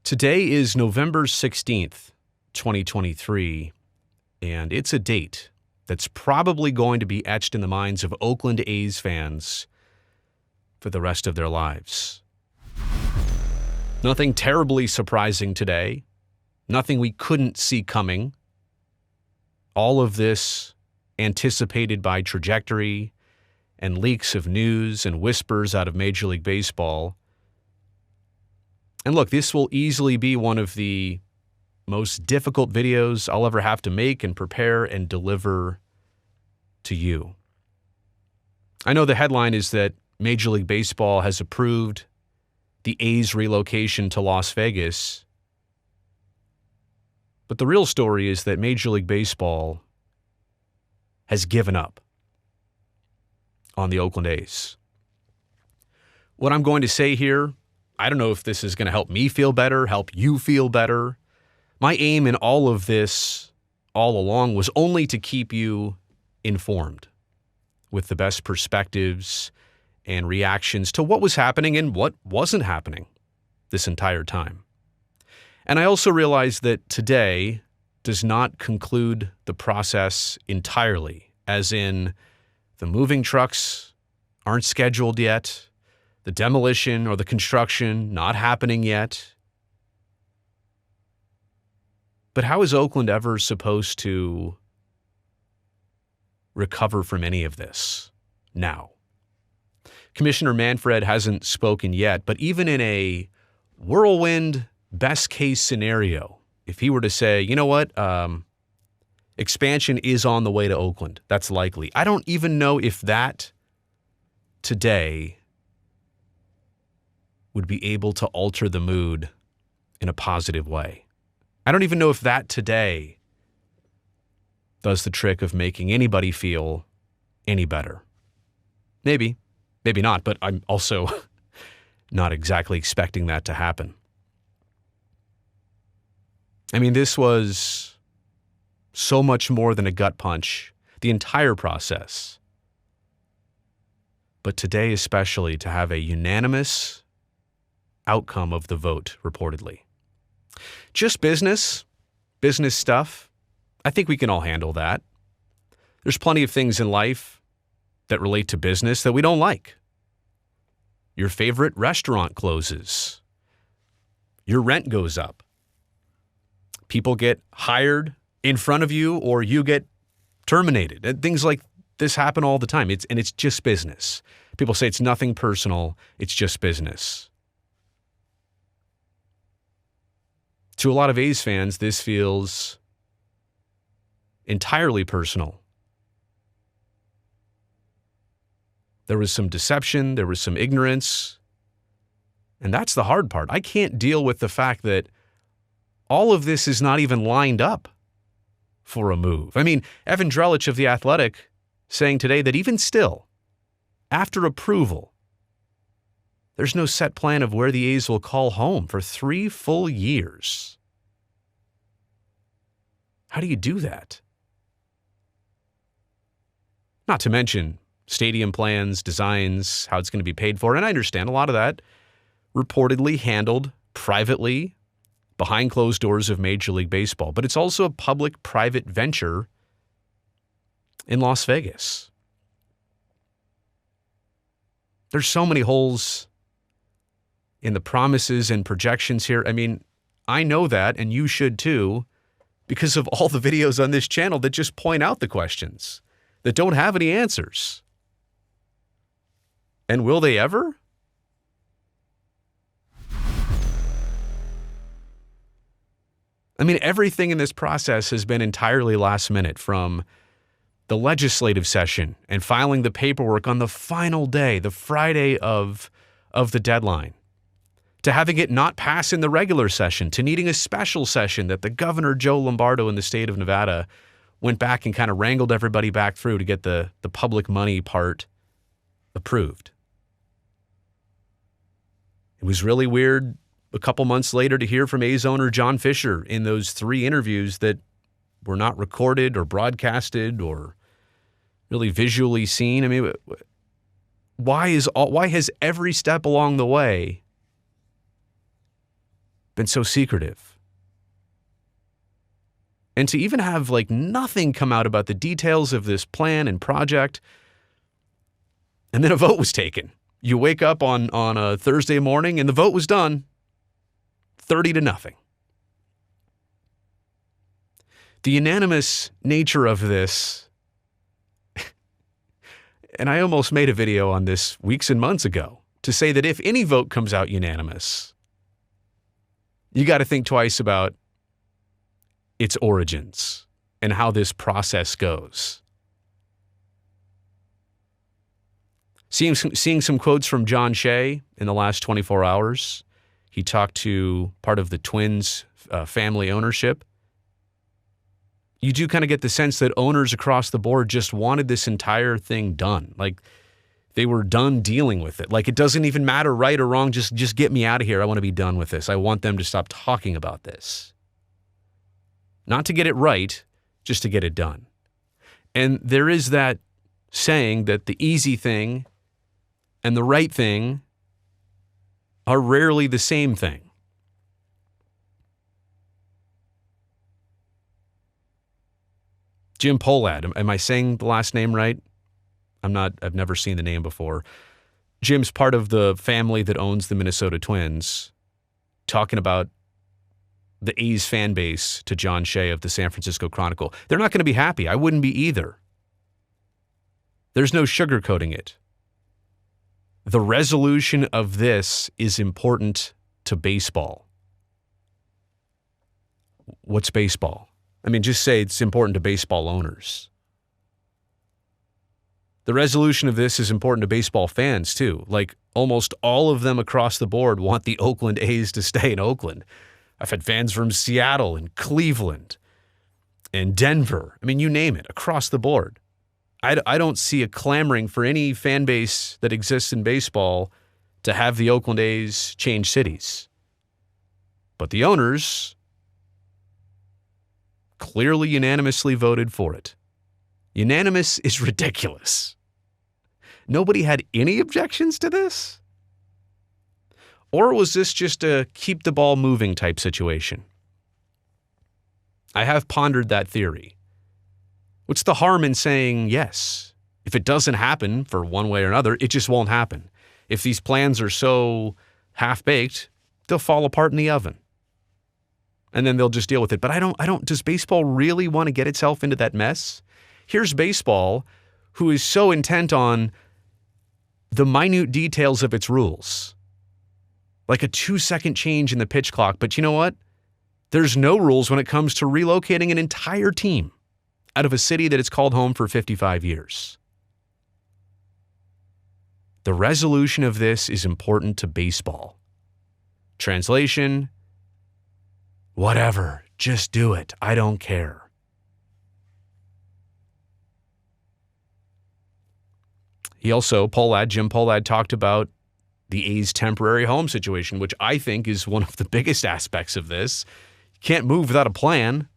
Today is November 16th, 2023, and it's a date that's probably going to be etched in the minds of Oakland A's fans for the rest of their lives. Nothing terribly surprising today. Nothing we couldn't see coming. All of this anticipated by trajectory and leaks of news and whispers out of Major League Baseball. And look, this will easily be one of the most difficult videos I'll ever have to make and prepare and deliver to you. I know the headline is that Major League Baseball has approved the A's relocation to Las Vegas. But the real story is that Major League Baseball has given up on the Oakland A's. What I'm going to say here, I don't know if this is going to help me feel better, help you feel better. My aim in all of this all along was only to keep you informed with the best perspectives and reactions to what was happening and what wasn't happening this entire time. And I also realized that today does not conclude the process entirely, as in the moving trucks aren't scheduled yet, the demolition or the construction not happening yet. But how is Oakland ever supposed to recover from any of this now? Commissioner Manfred hasn't spoken yet, but even in a whirlwind best case scenario, if he were to say, you know what, expansion is on the way to Oakland, that's likely. I don't even know if that today would be able to alter the mood in a positive way. I don't even know if that today does the trick of making anybody feel any better. Maybe not, but I'm also not exactly expecting that to happen. I mean, this was so much more than a gut punch, the entire process. But today especially, to have a unanimous outcome of the vote, reportedly. Just business stuff. I think we can all handle that. There's plenty of things in life that relate to business that we don't like. Your favorite restaurant closes. Your rent goes up. People get hired in front of you or you get terminated. And things like this happen all the time. It's just business. People say it's nothing personal. It's just business. To a lot of A's fans, this feels entirely personal. There was some deception, there was some ignorance, and that's the hard part. I can't deal with the fact that all of this is not even lined up for a move. I mean, Evan Drellich of The Athletic saying today that even still, after approval, there's no set plan of where the A's will call home for 3 full years. How do you do that? Not to mention stadium plans, designs, how it's going to be paid for. And I understand a lot of that reportedly handled privately behind closed doors of Major League Baseball. But it's also a public-private venture in Las Vegas. There's so many holes in the promises and projections here. I mean, I know that, and you should too, because of all the videos on this channel that just point out the questions, that don't have any answers. And will they ever? I mean, everything in this process has been entirely last minute, from the legislative session and filing the paperwork on the final day, the Friday of the deadline, to having it not pass in the regular session, to needing a special session that the governor, Joe Lombardo, in the state of Nevada went back and kind of wrangled everybody back through to get the public money part approved. It was really weird a couple months later to hear from A's owner John Fisher in those 3 interviews that were not recorded or broadcasted or really visually seen. I mean, why has every step along the way been so secretive. And to even have like nothing come out about the details of this plan and project, and then a vote was taken. You wake up on a Thursday morning and the vote was done, 30-0. The unanimous nature of this, and I almost made a video on this weeks and months ago, to say that if any vote comes out unanimous, you got to think twice about its origins and how this process goes. Seeing some quotes from John Shea in the last 24 hours. He talked to part of the Twins' family ownership. You do kind of get the sense that owners across the board just wanted this entire thing done. Like, they were done dealing with it. Like, it doesn't even matter right or wrong. Just get me out of here. I want to be done with this. I want them to stop talking about this. Not to get it right, just to get it done. And there is that saying that the easy thing and the right thing are rarely the same thing. Jim Pohlad, am I saying the last name right? I've never seen the name before. Jim's part of the family that owns the Minnesota Twins, talking about the A's fan base to John Shea of the San Francisco Chronicle. They're not going to be happy. I wouldn't be either. There's no sugarcoating it. The resolution of this is important to baseball. What's baseball? I mean, just say it's important to baseball owners. The resolution of this is important to baseball fans, too. Like, almost all of them across the board want the Oakland A's to stay in Oakland. I've had fans from Seattle and Cleveland and Denver. I mean, you name it, across the board. I don't see a clamoring for any fan base that exists in baseball to have the Oakland A's change cities. But the owners clearly unanimously voted for it. Unanimous is ridiculous. Nobody had any objections to this? Or was this just a keep the ball moving type situation? I have pondered that theory. What's the harm in saying yes? If it doesn't happen for one way or another, it just won't happen. If these plans are so half-baked, they'll fall apart in the oven. And then they'll just deal with it. But does baseball really want to get itself into that mess? Here's baseball, who is so intent on the minute details of its rules. Like a 2-second change in the pitch clock. But you know what? There's no rules when it comes to relocating an entire team out of a city that it's called home for 55 years. The resolution of this is important to baseball. Translation: whatever, just do it. I don't care. He also, Jim Pohlad, talked about the A's temporary home situation, which I think is one of the biggest aspects of this. You can't move without a plan.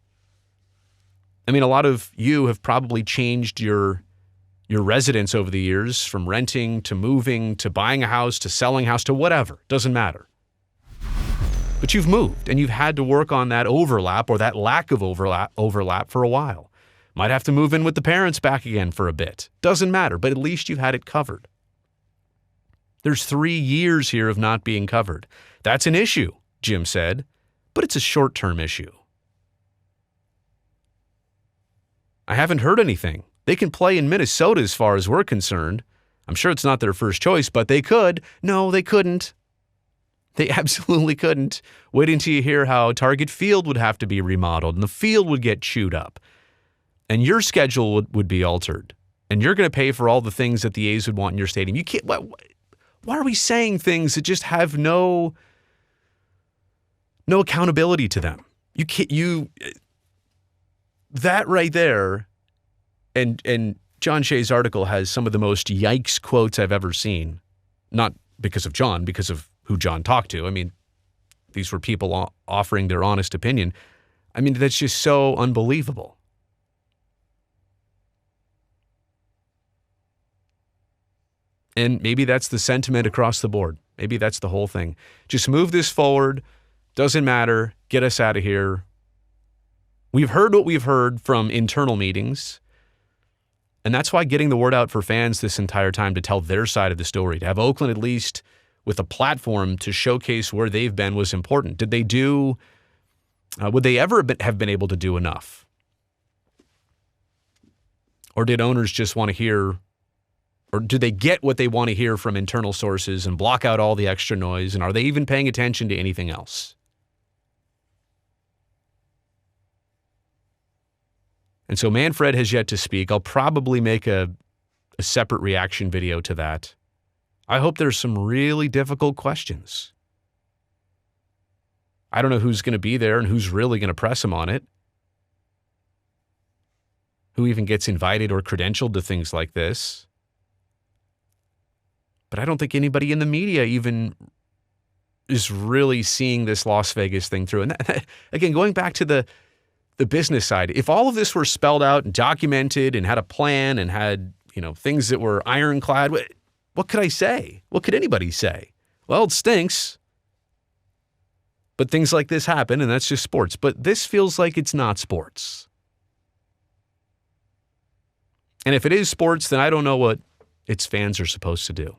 I mean, a lot of you have probably changed your residence over the years, from renting to moving to buying a house to selling a house to whatever. Doesn't matter. But you've moved and you've had to work on that overlap or that lack of overlap for a while. Might have to move in with the parents back again for a bit. Doesn't matter, but at least you've had it covered. There's 3 years here of not being covered. That's an issue, Jim said, but it's a short-term issue. I haven't heard anything. They can play in Minnesota as far as we're concerned. I'm sure it's not their first choice, but they could. No, they couldn't. They absolutely couldn't. Wait until you hear how Target Field would have to be remodeled and the field would get chewed up. And your schedule would be altered. And you're going to pay for all the things that the A's would want in your stadium. You can't. Why are we saying things that just have no accountability to them? You can't. That right there, and John Shea's article has some of the most yikes quotes I've ever seen. Not because of John, because of who John talked to. I mean, these were people offering their honest opinion. I mean, that's just so unbelievable. And maybe that's the sentiment across the board. Maybe that's the whole thing. Just move this forward. Doesn't matter. Get us out of here. We've heard what we've heard from internal meetings. And that's why getting the word out for fans this entire time to tell their side of the story, to have Oakland at least with a platform to showcase where they've been was important. Did they do, would they ever have been able to do enough? Or did owners just want to hear, or do they get what they want to hear from internal sources and block out all the extra noise? And are they even paying attention to anything else? And so Manfred has yet to speak. I'll probably make a separate reaction video to that. I hope there's some really difficult questions. I don't know who's going to be there and who's really going to press him on it. Who even gets invited or credentialed to things like this. But I don't think anybody in the media even is really seeing this Las Vegas thing through. And again, going back to the business side, if all of this were spelled out and documented and had a plan and had, things that were ironclad, what could I say? What could anybody say? Well, it stinks. But things like this happen, and that's just sports. But this feels like it's not sports. And if it is sports, then I don't know what its fans are supposed to do.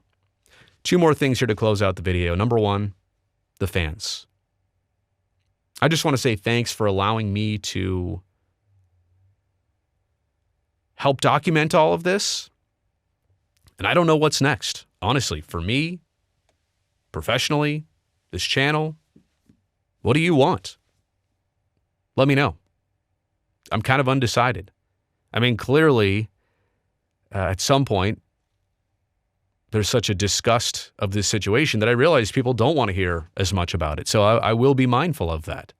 2 more things here to close out the video. Number 1, the fans. I just want to say thanks for allowing me to help document all of this. And I don't know what's next. Honestly, for me, professionally, this channel, what do you want? Let me know. I'm kind of undecided. I mean, clearly, at some point, there's such a disgust of this situation that I realize people don't want to hear as much about it. So I will be mindful of that.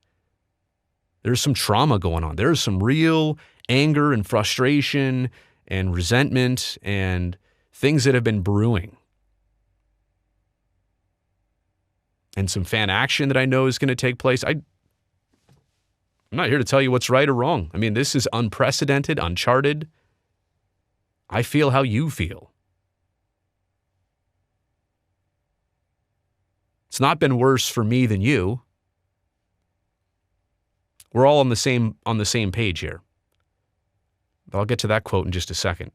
There's some trauma going on. There's some real anger and frustration and resentment and things that have been brewing. And some fan action that I know is going to take place. I'm not here to tell you what's right or wrong. I mean, this is unprecedented, uncharted. I feel how you feel. It's not been worse for me than you. We're all on the same page here. But I'll get to that quote in just a second.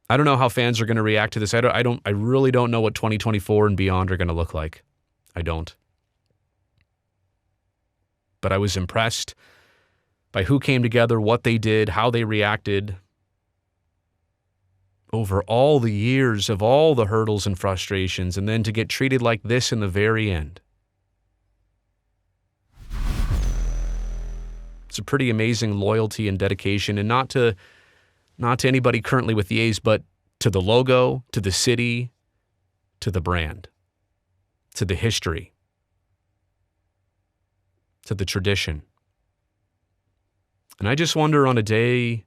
I don't know how fans are going to react to this. I really don't know what 2024 and beyond are going to look like. I don't. But I was impressed by who came together, what they did, how they reacted over all the years of all the hurdles and frustrations, and then to get treated like this in the very end. It's a pretty amazing loyalty and dedication, and not to anybody currently with the A's, but to the logo, to the city, to the brand, to the history, to the tradition. And I just wonder, on a day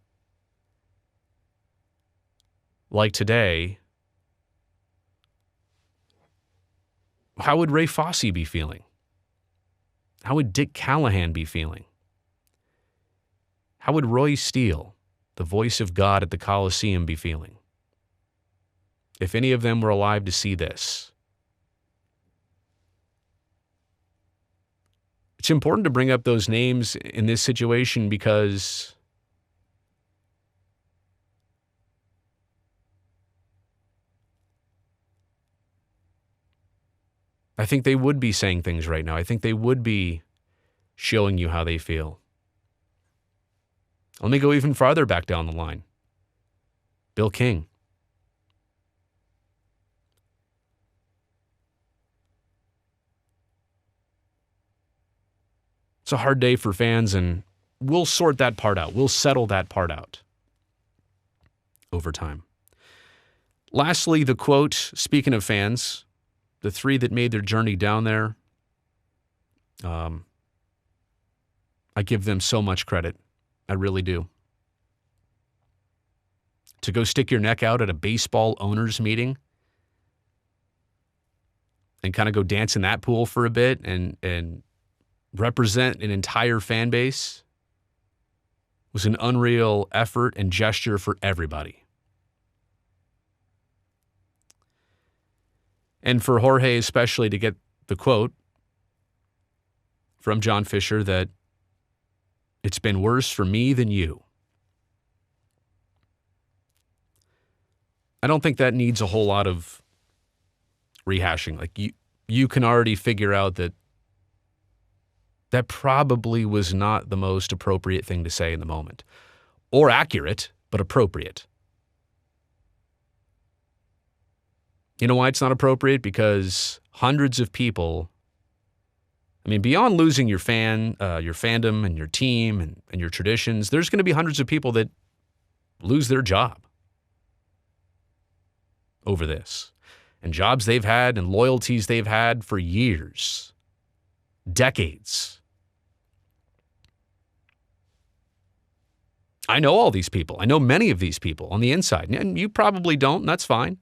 like today, how would Ray Fosse be feeling? How would Dick Callahan be feeling? How would Roy Steele, the voice of God at the Coliseum, be feeling? If any of them were alive to see this. It's important to bring up those names in this situation because I think they would be saying things right now. I think they would be showing you how they feel. Let me go even farther back down the line. Bill King. It's a hard day for fans, and we'll sort that part out. We'll settle that part out over time. Lastly, the quote, speaking of fans, the 3 that made their journey down there, I give them so much credit. I really do. To go stick your neck out at a baseball owners meeting and kind of go dance in that pool for a bit and represent an entire fan base was an unreal effort and gesture for everybody. And for Jorge especially to get the quote from John Fisher that it's been worse for me than you. I don't think that needs a whole lot of rehashing. Like you can already figure out that that probably was not the most appropriate thing to say in the moment. Or accurate, but appropriate. You know why it's not appropriate? Because hundreds of people, I mean, beyond losing your fandom and your team and your traditions, there's going to be hundreds of people that lose their job over this. And jobs they've had and loyalties they've had for years, decades. I know all these people. I know many of these people on the inside. And you probably don't, and that's fine.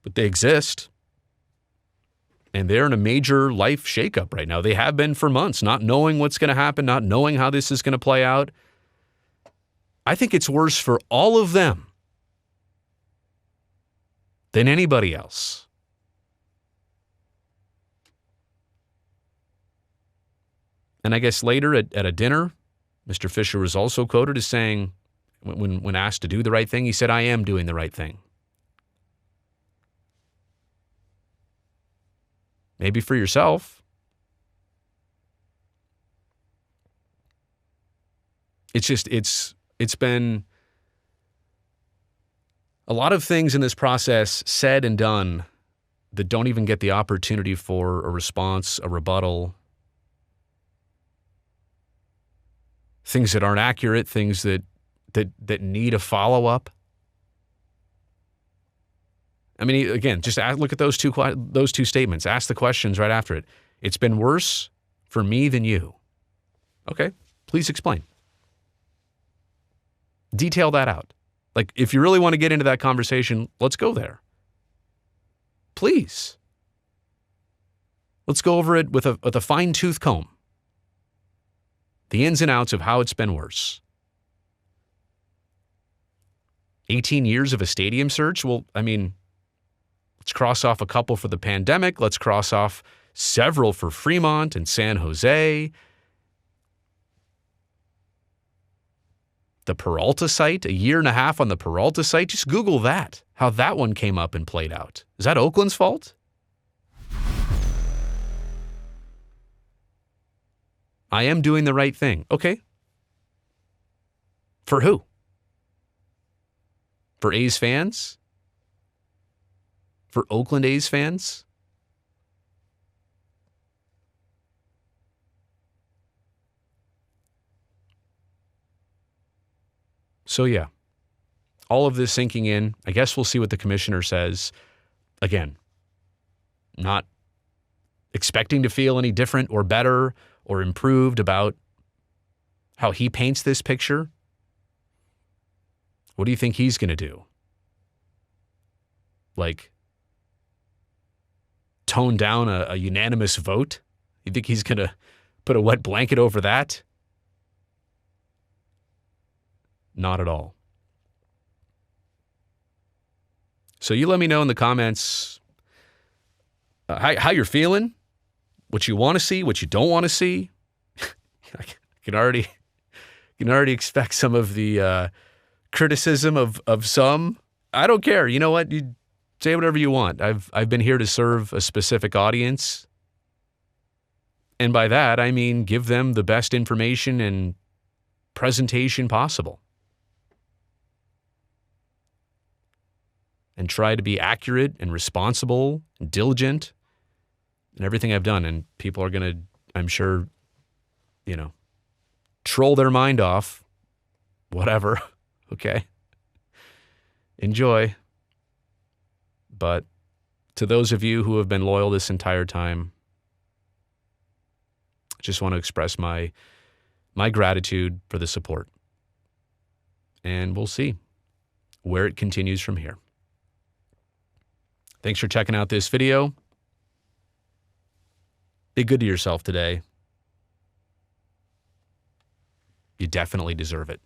But they exist. And they're in a major life shakeup right now. They have been for months, not knowing what's going to happen, not knowing how this is going to play out. I think it's worse for all of them than anybody else. And I guess later at a dinner, Mr. Fisher was also quoted as saying, when asked to do the right thing, he said, "I am doing the right thing." Maybe for yourself. It's been a lot of things in this process said and done that don't even get the opportunity for a response, a rebuttal. Things that aren't accurate, things that need a follow-up. I mean, again, just look at those two statements. Ask the questions right after it. It's been worse for me than you. Okay, please explain. Detail that out. Like, if you really want to get into that conversation, let's go there. Please. Let's go over it with a fine-tooth comb. The ins and outs of how it's been worse. 18 years of a stadium search? Well, I mean, let's cross off a couple for the pandemic. Let's cross off several for Fremont and San Jose. The Peralta site, a year and a half on the Peralta site. Just Google that, how that one came up and played out. Is that Oakland's fault? I am doing the right thing. Okay. For who? For A's fans? For Oakland A's fans? So yeah, all of this sinking in. I guess we'll see what the commissioner says. Again, not expecting to feel any different or better or improved about how he paints this picture. What do you think he's going to do? Like, tone down a unanimous vote? You think he's going to put a wet blanket over that? Not at all. So you let me know in the comments how you're feeling, what you want to see, what you don't want to see. I can already expect some of the criticism of some. I don't care. You know what? You say whatever you want. I've been here to serve a specific audience. And by that, I mean give them the best information and presentation possible. And try to be accurate and responsible and diligent in everything I've done. And people are going to, I'm sure, troll their mind off. Whatever. Okay. Enjoy. But to those of you who have been loyal this entire time, I just want to express my gratitude for the support. And we'll see where it continues from here. Thanks for checking out this video. Be good to yourself today. You definitely deserve it.